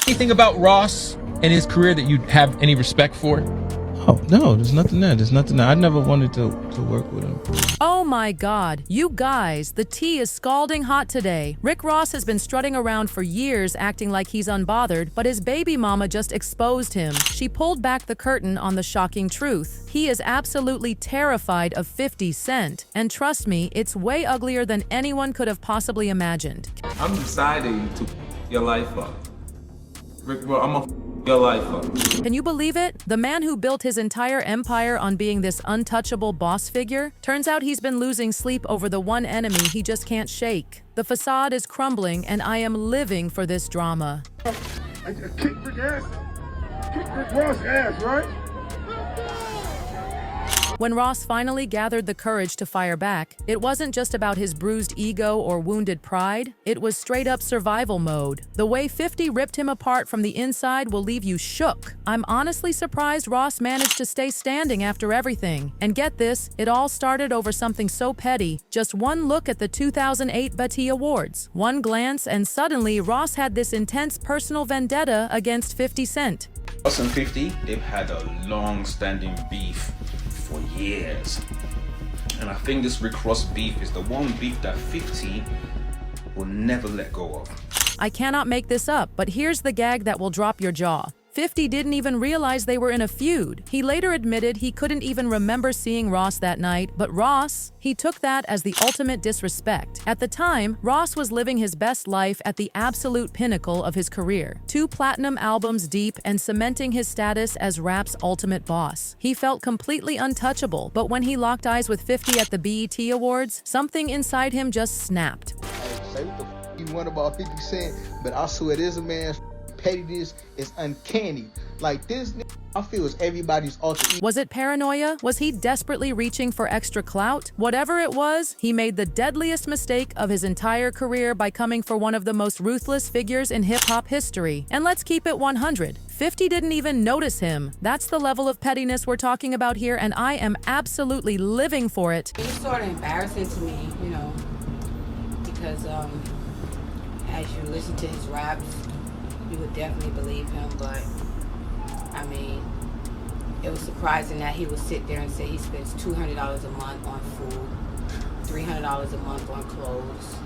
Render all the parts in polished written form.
Anything about Ross and his career that you have any respect for? Oh, no, there's nothing there. There's nothing there. I never wanted to work with him. Oh my God, you guys, the tea is scalding hot today. Rick Ross has been strutting around for years acting like he's unbothered, but his baby mama just exposed him. She pulled back the curtain on the shocking truth. He is absolutely terrified of 50 Cent. And trust me, it's way uglier than anyone could have possibly imagined. I'm deciding to your life up. Rick, bro, I'm gonna your life up. Can you believe it? The man who built his entire empire on being this untouchable boss figure, turns out he's been losing sleep over the one enemy he just can't shake. The facade is crumbling and I am living for this drama. I kicked Rick ass. Kicked Rick Ross ass, right? When Ross finally gathered the courage to fire back, it wasn't just about his bruised ego or wounded pride, it was straight-up survival mode. The way 50 ripped him apart from the inside will leave you shook. I'm honestly surprised Ross managed to stay standing after everything. And get this, it all started over something so petty. Just one look at the 2008 BET Awards. One glance and suddenly Ross had this intense personal vendetta against 50 Cent. Ross and 50, they've had a long-standing beef for years. And I think this Rick Ross beef is the one beef that 50 will never let go of. I cannot make this up, but here's the gag that will drop your jaw. 50 didn't even realize they were in a feud. He later admitted he couldn't even remember seeing Ross that night, but Ross, he took that as the ultimate disrespect. At the time, Ross was living his best life at the absolute pinnacle of his career. 2 platinum albums deep and cementing his status as rap's ultimate boss. He felt completely untouchable, but when he locked eyes with 50 at the BET Awards, something inside him just snapped. Say what the f you want about 50 Cent, but I swear this man's pettiness is uncanny. Like this, I feel is everybody's alter ego. Was it paranoia? Was he desperately reaching for extra clout? Whatever it was, he made the deadliest mistake of his entire career by coming for one of the most ruthless figures in hip-hop history. And let's keep it 100. 50 didn't even notice him. That's the level of pettiness we're talking about here, and I am absolutely living for it. It's sort of embarrassing to me, you know, because as you listen to his raps, you would definitely believe him, but I mean, it was surprising that he would sit there and say he spends $200 a month on food, $300 a month on clothes,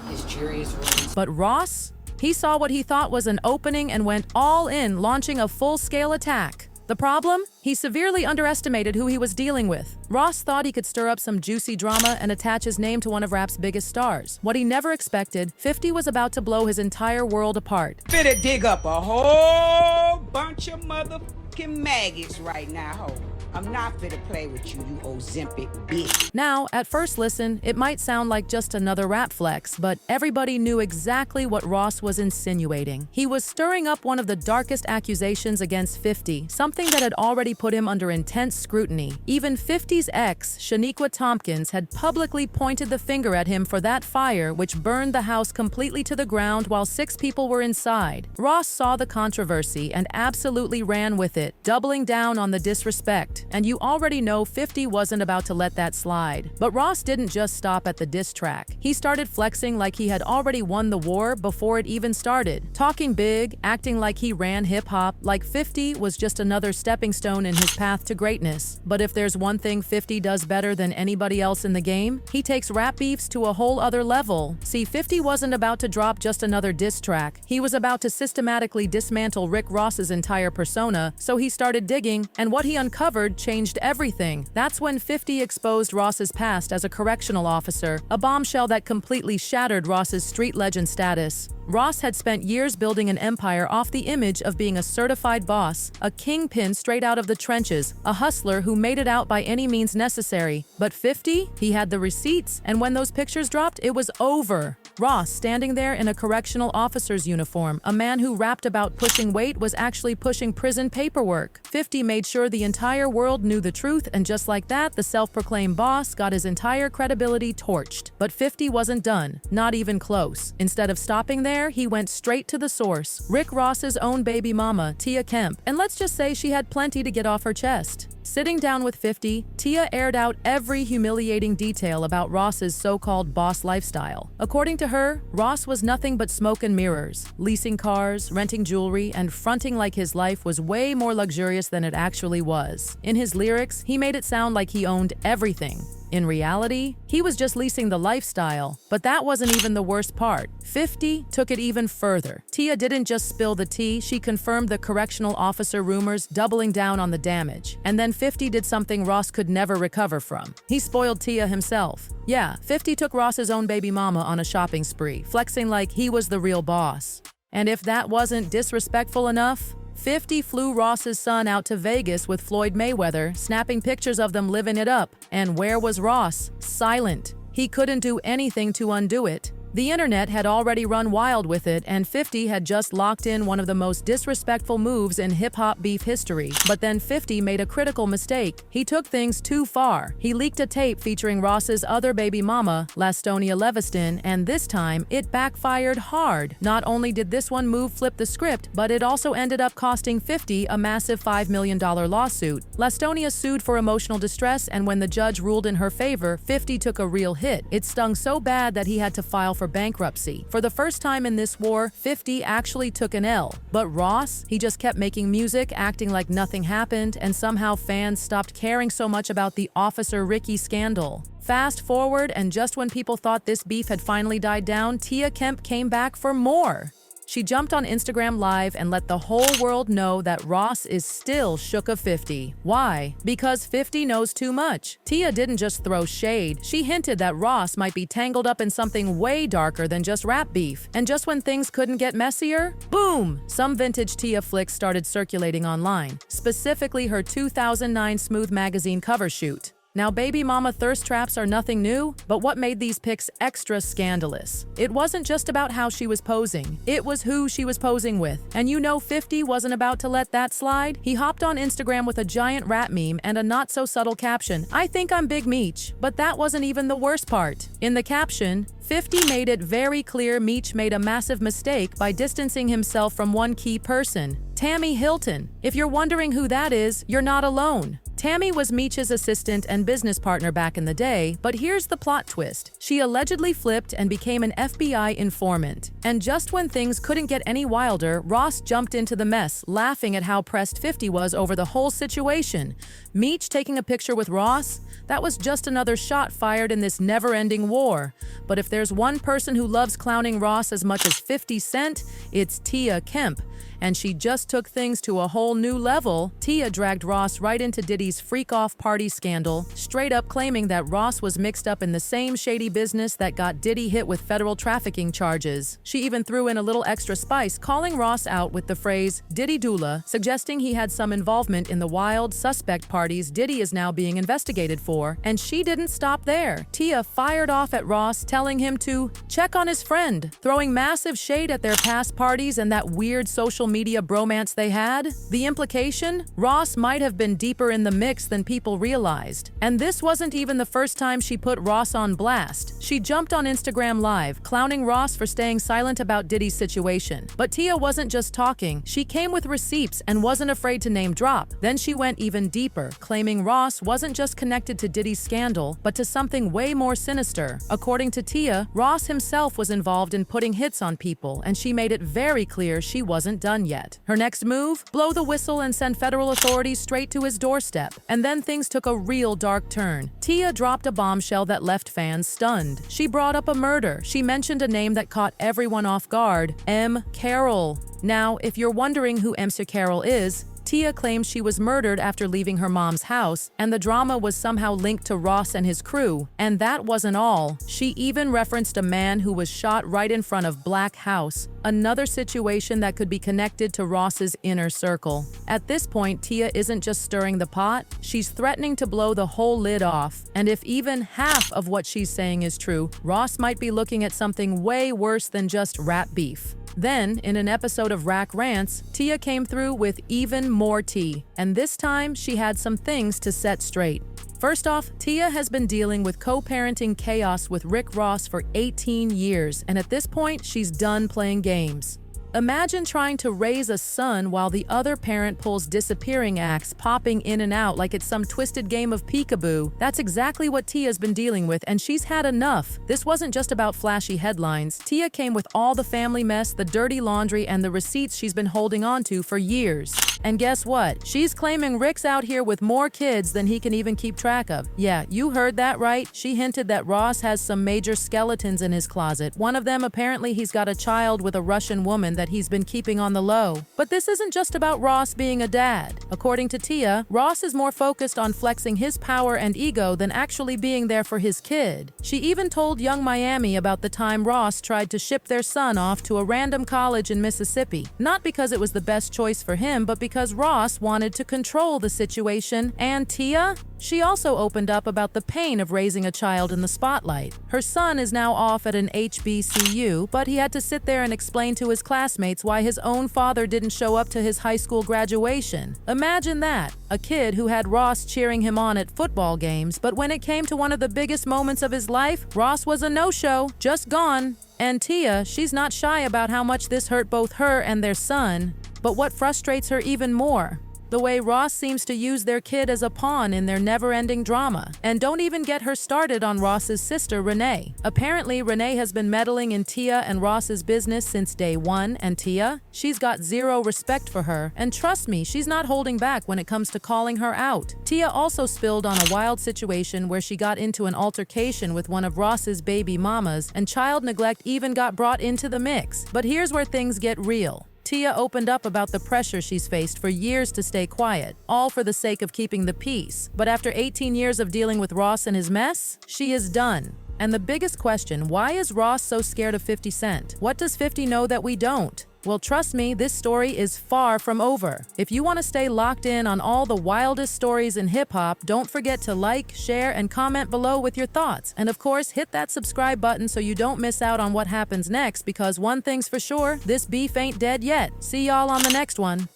his jury is ruined. But Ross? He saw what he thought was an opening and went all in, launching a full-scale attack. The problem? He severely underestimated who he was dealing with. Ross thought he could stir up some juicy drama and attach his name to one of rap's biggest stars. What he never expected, 50 was about to blow his entire world apart. Finna dig up a whole bunch of motherfucking maggots right now, ho. I'm not finna play with you, you Ozempic bitch. Now, at first listen, it might sound like just another rap flex, but everybody knew exactly what Ross was insinuating. He was stirring up one of the darkest accusations against 50, something that had already put him under intense scrutiny. Even 50's ex, Shaniqua Tompkins, had publicly pointed the finger at him for that fire which burned the house completely to the ground while 6 people were inside. Ross saw the controversy and absolutely ran with it, doubling down on the disrespect. And you already know 50 wasn't about to let that slide. But Ross didn't just stop at the diss track. He started flexing like he had already won the war before it even started. Talking big, acting like he ran hip-hop, like 50 was just another stepping stone in his path to greatness. But if there's one thing 50 does better than anybody else in the game, he takes rap beefs to a whole other level. See, 50 wasn't about to drop just another diss track. He was about to systematically dismantle Rick Ross's entire persona, so he started digging, and what he uncovered changed everything. That's when 50 exposed Ross's past as a correctional officer, a bombshell that completely shattered Ross's street legend status. Ross had spent years building an empire off the image of being a certified boss, a kingpin straight out of the trenches, a hustler who made it out by any means necessary. But 50? He had the receipts, and when those pictures dropped, it was over. Ross, standing there in a correctional officer's uniform, a man who rapped about pushing weight was actually pushing prison paperwork. 50 made sure the entire world knew the truth, and just like that, the self-proclaimed boss got his entire credibility torched. But 50 wasn't done, not even close. Instead of stopping there, he went straight to the source, Rick Ross's own baby mama, Tia Kemp, and let's just say she had plenty to get off her chest. Sitting down with 50, Tia aired out every humiliating detail about Ross's so-called boss lifestyle. According to her, Ross was nothing but smoke and mirrors, leasing cars, renting jewelry, and fronting like his life was way more luxurious than it actually was. In his lyrics, he made it sound like he owned everything. In reality, he was just leasing the lifestyle, but that wasn't even the worst part. 50 took it even further. Tia didn't just spill the tea, she confirmed the correctional officer rumors, doubling down on the damage. And then 50 did something Ross could never recover from. He spoiled Tia himself. Yeah, 50 took Ross's own baby mama on a shopping spree, flexing like he was the real boss. And if that wasn't disrespectful enough, 50 flew Ross's son out to Vegas with Floyd Mayweather, snapping pictures of them living it up. And where was Ross? Silent. He couldn't do anything to undo it. The internet had already run wild with it, and 50 had just locked in one of the most disrespectful moves in hip-hop beef history. But then 50 made a critical mistake. He took things too far. He leaked a tape featuring Ross's other baby mama, Lastonia Leviston, and this time, it backfired hard. Not only did this one move flip the script, but it also ended up costing 50 a massive $5 million lawsuit. Lastonia sued for emotional distress, and when the judge ruled in her favor, 50 took a real hit. It stung so bad that he had to file for bankruptcy. For the first time in this war, 50 actually took an L. But Ross, he just kept making music, acting like nothing happened, and somehow fans stopped caring so much about the Officer Ricky scandal. Fast forward, and just when people thought this beef had finally died down, Tia Kemp came back for more. She jumped on Instagram Live and let the whole world know that Ross is still shook of 50. Why? Because 50 knows too much. Tia didn't just throw shade, she hinted that Ross might be tangled up in something way darker than just rap beef. And just when things couldn't get messier, boom! Some vintage Tia flicks started circulating online, specifically her 2009 Smooth magazine cover shoot. Now, baby mama thirst traps are nothing new, but what made these pics extra scandalous? It wasn't just about how she was posing, it was who she was posing with. And you know 50 wasn't about to let that slide. He hopped on Instagram with a giant rat meme and a not-so-subtle caption, "I think I'm Big Meech." But that wasn't even the worst part. In the caption, 50 made it very clear Meech made a massive mistake by distancing himself from one key person, Tammy Hilton. If you're wondering who that is, you're not alone. Tammy was Meech's assistant and business partner back in the day, but here's the plot twist. She allegedly flipped and became an FBI informant. And just when things couldn't get any wilder, Ross jumped into the mess, laughing at how pressed 50 was over the whole situation. Meech taking a picture with Ross? That was just another shot fired in this never-ending war. But if there's one person who loves clowning Ross as much as 50 Cent, it's Tia Kemp. And she just took things to a whole new level. Tia dragged Ross right into Diddy's freak-off party scandal, straight up claiming that Ross was mixed up in the same shady business that got Diddy hit with federal trafficking charges. She even threw in a little extra spice, calling Ross out with the phrase Diddy Doula, suggesting he had some involvement in the wild, suspect parties Diddy is now being investigated for. And she didn't stop there. Tia fired off at Ross, telling him to check on his friend, throwing massive shade at their past parties and that weird social media bromance they had. The implication? Ross might have been deeper in the mix than people realized. And this wasn't even the first time she put Ross on blast. She jumped on Instagram Live, clowning Ross for staying silent about Diddy's situation. But Tia wasn't just talking, she came with receipts and wasn't afraid to name drop. Then she went even deeper, claiming Ross wasn't just connected to Diddy's scandal, but to something way more sinister. According to Tia, Ross himself was involved in putting hits on people, and she made it very clear she wasn't done yet. Her next move? Blow the whistle and send federal authorities straight to his doorstep. And then things took a real dark turn. Tia dropped a bombshell that left fans stunned. She brought up a murder. She mentioned a name that caught everyone off guard, M. Carroll. Now, if you're wondering who MC Carroll is, Tia claims she was murdered after leaving her mom's house, and the drama was somehow linked to Ross and his crew. And that wasn't all. She even referenced a man who was shot right in front of Black House, another situation that could be connected to Ross's inner circle. At this point, Tia isn't just stirring the pot, she's threatening to blow the whole lid off. And if even half of what she's saying is true, Ross might be looking at something way worse than just rap beef. Then, in an episode of Rack Rants, Tia came through with even more tea, and this time she had some things to set straight. First off, Tia has been dealing with co-parenting chaos with Rick Ross for 18 years, and at this point, she's done playing games. Imagine trying to raise a son while the other parent pulls disappearing acts, popping in and out like it's some twisted game of peekaboo. That's exactly what Tia's been dealing with, and she's had enough. This wasn't just about flashy headlines. Tia came with all the family mess, the dirty laundry, and the receipts she's been holding on to for years. And guess what? She's claiming Rick's out here with more kids than he can even keep track of. Yeah, you heard that right. She hinted that Ross has some major skeletons in his closet. One of them, apparently he's got a child with a Russian woman that he's been keeping on the low. But this isn't just about Ross being a dad. According to Tia, Ross is more focused on flexing his power and ego than actually being there for his kid. She even told Young Miami about the time Ross tried to ship their son off to a random college in Mississippi. Not because it was the best choice for him, but because Ross wanted to control the situation. And Tia? She also opened up about the pain of raising a child in the spotlight. Her son is now off at an HBCU, but he had to sit there and explain to his classmates why his own father didn't show up to his high school graduation. Imagine that, a kid who had Ross cheering him on at football games, but when it came to one of the biggest moments of his life, Ross was a no-show, just gone. And Tia, she's not shy about how much this hurt both her and their son. But what frustrates her even more? The way Ross seems to use their kid as a pawn in their never-ending drama. And don't even get her started on Ross's sister, Renee. Apparently, Renee has been meddling in Tia and Ross's business since day one, and Tia, she's got zero respect for her. And trust me, she's not holding back when it comes to calling her out. Tia also spilled on a wild situation where she got into an altercation with one of Ross's baby mamas, and child neglect even got brought into the mix. But here's where things get real. Tia opened up about the pressure she's faced for years to stay quiet, all for the sake of keeping the peace. But after 18 years of dealing with Ross and his mess, she is done. And the biggest question, why is Ross so scared of 50 Cent? What does 50 know that we don't? Well, trust me, this story is far from over. If you want to stay locked in on all the wildest stories in hip-hop, don't forget to like, share, and comment below with your thoughts. And of course, hit that subscribe button so you don't miss out on what happens next, because one thing's for sure, this beef ain't dead yet. See y'all on the next one.